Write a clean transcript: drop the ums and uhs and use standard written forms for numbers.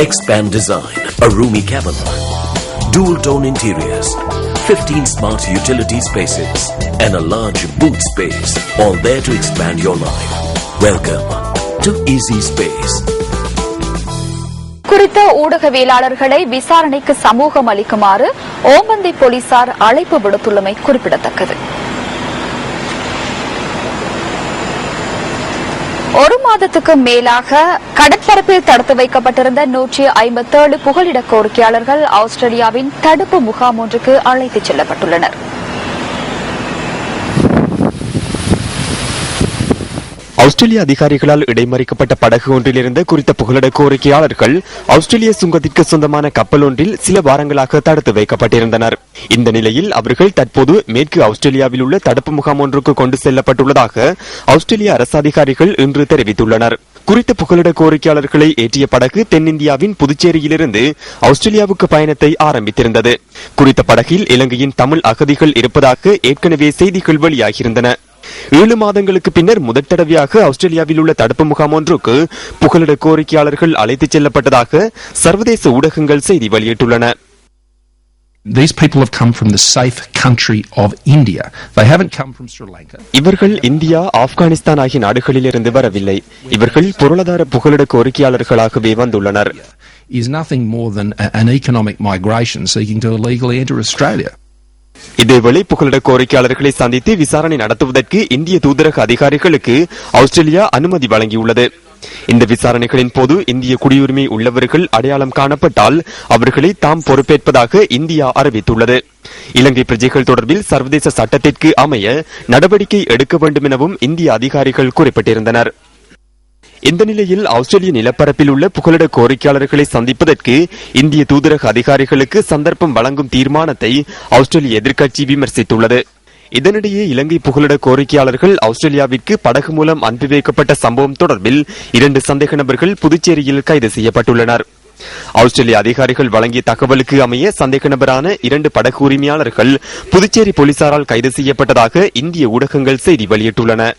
Expand Design, a roomy cabin, dual tone interiors, 15 smart utility spaces, and a large boot space, all there to expand your life. Welcome to Easy Space. குறித்த ஊடகவியலாளர்களை விசாரணைக்கு சமூகம் அளிக்குமாறு ஓமந்தை போலீசார் அழைப்பு விடுத்துள்ளமை குறிப்பிடத்தக்கது. ஒரு மாதத்துக்கு மேலாக கடற்பரப்பில் தடுத்து வைக்கப்பட்டிருந்த 157 புகலிட கோரிக்கையாளர்கள் ஆஸ்திரேலியாவின் தடுப்பு முகாம் ஒன்றுக்கு அழைத்துச் செல்லப்பட்டுள்ளனர். ஆஸ்திரேலிய அதிகாரிகளால் இடைமறிக்கப்பட்ட படகு ஒன்றில் இருந்த குறித்த புகலிட கோரிக்கையாளர்கள் ஆஸ்திரேலிய சுங்கத்திற்கு சொந்தமான கப்பல் ஒன்றில் சில வாரங்களாக தடுத்து வைக்கப்பட்டிருந்தனர். இந்த நிலையில் அவர்கள் தற்போது மேற்கு ஆஸ்திரேலியாவில் உள்ள தடுப்பு முகாம் ஒன்றுக்கு கொண்டு செல்லப்பட்டுள்ளதாக ஆஸ்திரேலிய அரசு அதிகாரிகள் இன்று தெரிவித்துள்ளனர். குறித்த புகலிட கோரிக்கையாளர்களை ஏற்றிய படகு தென்னிந்தியாவின் புதுச்சேரியிலிருந்து ஆஸ்திரேலியாவுக்கு பயணத்தை ஆரம்பித்திருந்தது. குறித்த படகில் இலங்கையின் தமிழ் அகதிகள் இருப்பதாக ஏற்கனவே செய்திகள் வெளியாகியிருந்தன. 7 மாதங்களுக்கு பின்னர் முதற் தடவையாக ஆஸ்திரேலியாவில் உள்ள தடுப்பு முகாம் ஒன்றுக்கு புகலிட கோரிக்கையாளர்கள் அழைத்துச் செல்லப்பட்டதாக சர்வதேச ஊடகங்கள் செய்தி வெளியிட்டுள்ளன. These people have come from the safe country of India. They haven't come from Sri Lanka. இவர்கள் இந்தியா, ஆப்கானிஸ்தான் ஆகிய நாடுகளிலிருந்து வரவில்லை. இவர்கள் பொருளாதார புகலிட கோரிக்கையாளர்களாகவே வந்துள்ளனர். Is nothing more than an economic migration seeking to illegally enter Australia. இதேவேளை புகலிட கோரிக்கையாளர்களை சந்தித்து விசாரணை நடத்துவதற்கு இந்திய தூதரக அதிகாரிகளுக்கு ஆஸ்திரேலியா அனுமதி வழங்கியுள்ளது. இந்த விசாரணைகளின் போது இந்திய குடியுரிமை உள்ளவர்கள் அடையாளம் காணப்பட்டால் அவர்களை தாம் பொறுப்பேற்பதாக இந்தியா அறிவித்துள்ளது. இலங்கை பிரஜைகள் தொடர்பில் சர்வதேச சட்டத்திற்கு அமைய நடவடிக்கை எடுக்க வேண்டும் எனவும் இந்திய அதிகாரிகள் குறிப்பிட்டிருந்தனர். இந்த நிலையில் ஆஸ்திரேலிய நிலப்பரப்பில் உள்ள புகலிட கோரிக்கையாளர்களை சந்திப்பதற்கு இந்திய தூதரக அதிகாரிகளுக்கு சந்தர்ப்பம் வழங்கும் தீர்மானத்தை ஆஸ்திரேலிய எதிர்க்கட்சி விமர்சித்துள்ளது. இதனிடையே இலங்கை புகலிட கோரிக்கையாளர்கள் ஆஸ்திரேலியாவிற்கு படகு மூலம் அனுப்பி வைக்கப்பட்ட சம்பவம் தொடர்பில் 2 சந்தேக நபர்கள் புதுச்சேரியில் கைது செய்யப்பட்டுள்ளனர். ஆஸ்திரேலிய அதிகாரிகள் வழங்கிய தகவலுக்கு அமைய சந்தேக நபரான 2 படகு உரிமையாளர்கள் புதுச்சேரி போலீசாரால் கைது செய்யப்பட்டதாக இந்திய ஊடகங்கள் செய்தி வெளியிட்டுள்ளன.